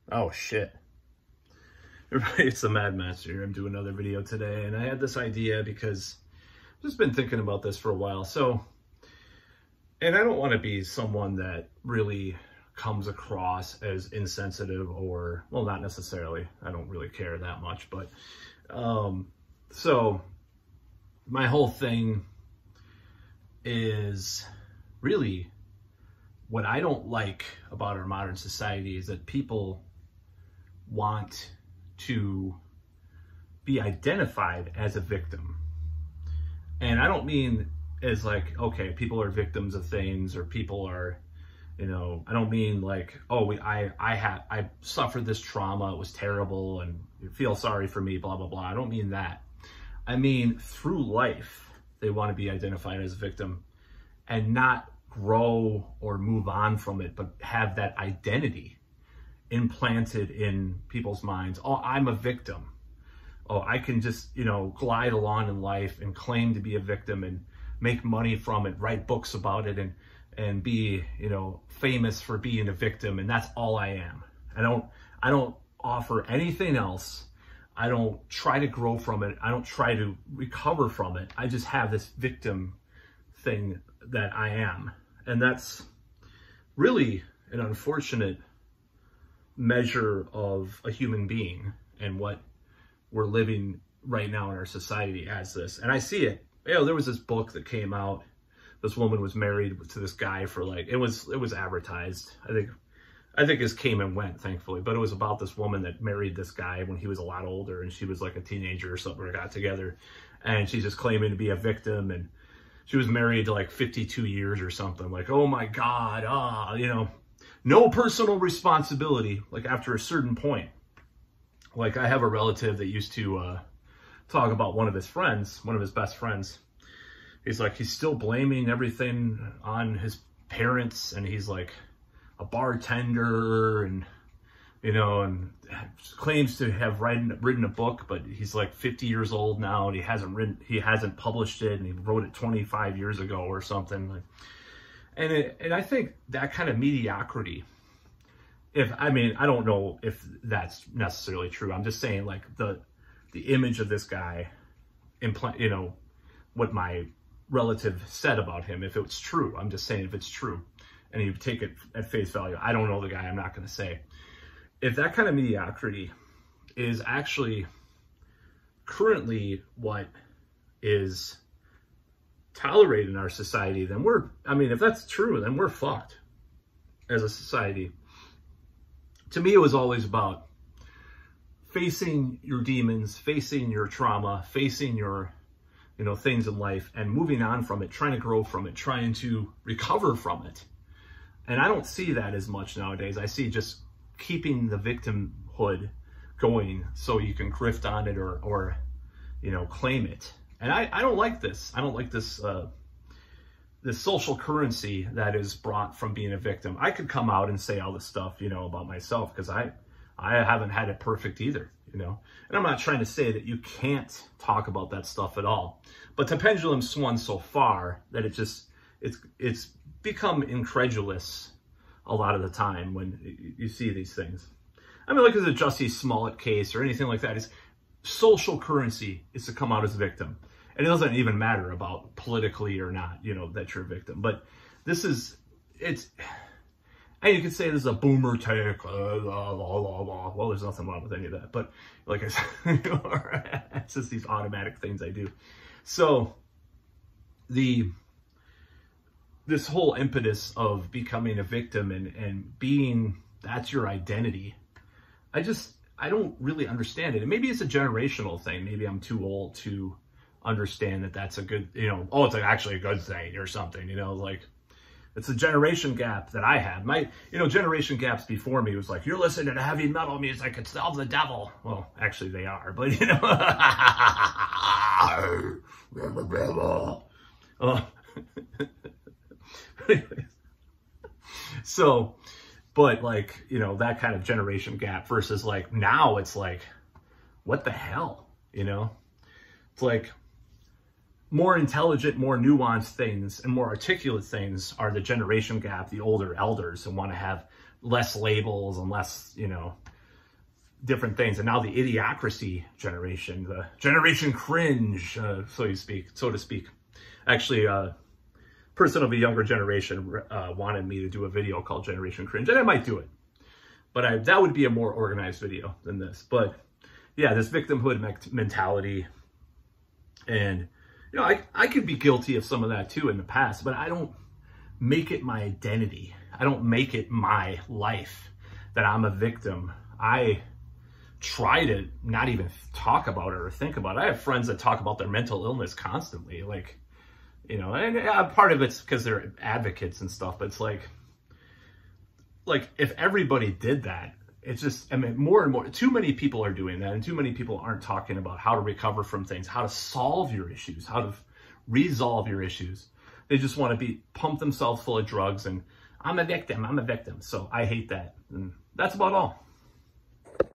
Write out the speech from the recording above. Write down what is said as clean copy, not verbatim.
Oh shit. It's the Mad Master here. I'm doing another video today, and I had this idea because I've just been thinking about this for a while. And I don't want to be someone that really comes across as insensitive or, well, not necessarily. I don't really care that much, but so my whole thing is really what I don't like about our modern society is that people want to be identified as a victim. And I don't mean as like, okay, people are victims of things, or people are, you know, I don't mean like, oh, I suffered this trauma, it was terrible, and you feel sorry for me, blah, blah, blah. I don't mean that. I mean, through life, they want to be identified as a victim and not grow or move on from it, but have that identity implanted in people's minds. Oh, I'm a victim. Oh, I can just, you know, glide along in life and claim to be a victim and make money from it, write books about it, and be, you know, famous for being a victim, and that's all I am. I don't offer anything else. I don't try to grow from it. I don't try to recover from it. I just have this victim thing that I am. And that's really an unfortunate measure of a human being and what we're living right now in our society as this. And I see it. You know, there was this book that came out. This woman was married to this guy for like, it was advertised. I think this came and went, thankfully, but it was about this woman that married this guy when he was a lot older, and she was like a teenager or something, or got together, and she's just claiming to be a victim, and she was married to like 52 years or something. Like, oh my God, you know, no personal responsibility. Like after a certain point, like I have a relative that used to talk about one of his friends, one of his best friends. He's like, he's still blaming everything on his parents, and he's like a bartender, and, you know, and claims to have written a book, but he's like 50 years old now, and he hasn't published it, and he wrote it 25 years ago or something. And I think that kind of mediocrity, I mean, I don't know if that's necessarily true. I'm just saying, like, the image of this guy, you know, what my relative said about him, if it's true. I'm just saying if it's true, and you take it at face value. I don't know the guy, I'm not going to say. If that kind of mediocrity is actually currently what is tolerated in our society, then if that's true, then we're fucked as a society. To me, it was always about facing your demons, facing your trauma, facing your, you know, things in life, and moving on from it, trying to grow from it, trying to recover from it. And I don't see that as much nowadays. I see just keeping the victimhood going so you can grift on it or you know, claim it. And I don't like this. I don't like this this social currency that is brought from being a victim. I could come out and say all this stuff, you know, about myself, because I haven't had it perfect either, you know. And I'm not trying to say that you can't talk about that stuff at all. But the pendulum swung so far that it's become incredulous a lot of the time when you see these things. I mean, look at the Jussie Smollett case or anything like that. It's social currency is to come out as a victim. And it doesn't even matter about politically or not, you know, that you're a victim. But this is, and you could say this is a boomer take, well, there's nothing wrong with any of that. But like I said, it's just these automatic things I do. So this whole impetus of becoming a victim and being, that's your identity, I don't really understand it. And maybe it's a generational thing. Maybe I'm too old to understand that that's a good, you know, oh, it's like actually a good thing or something, you know, like it's a generation gap that I had. You know, generation gaps before me was like, you're listening to heavy metal music, it's of the devil. Well, actually they are, but you know, so, but like, you know, that kind of generation gap versus like now it's like, what the hell, you know? It's like more intelligent, more nuanced things and more articulate things are the generation gap, the older elders, who want to have less labels and less, you know, different things. And now the idiocracy generation, the generation cringe, so to speak. Actually, a person of a younger generation wanted me to do a video called Generation Cringe, and I might do it. But that would be a more organized video than this. But yeah, this victimhood mentality. And, you know, I could be guilty of some of that too in the past, but I don't make it my identity. I don't make it my life that I'm a victim. I try to not even talk about it or think about it. I have friends that talk about their mental illness constantly. Like, you know, and part of it's because they're advocates and stuff, but it's like if everybody did that, it's just, I mean, more and more, too many people are doing that, and too many people aren't talking about how to recover from things, how to solve your issues, how to resolve your issues. They just want to pump themselves full of drugs and I'm a victim. So I hate that. And that's about all.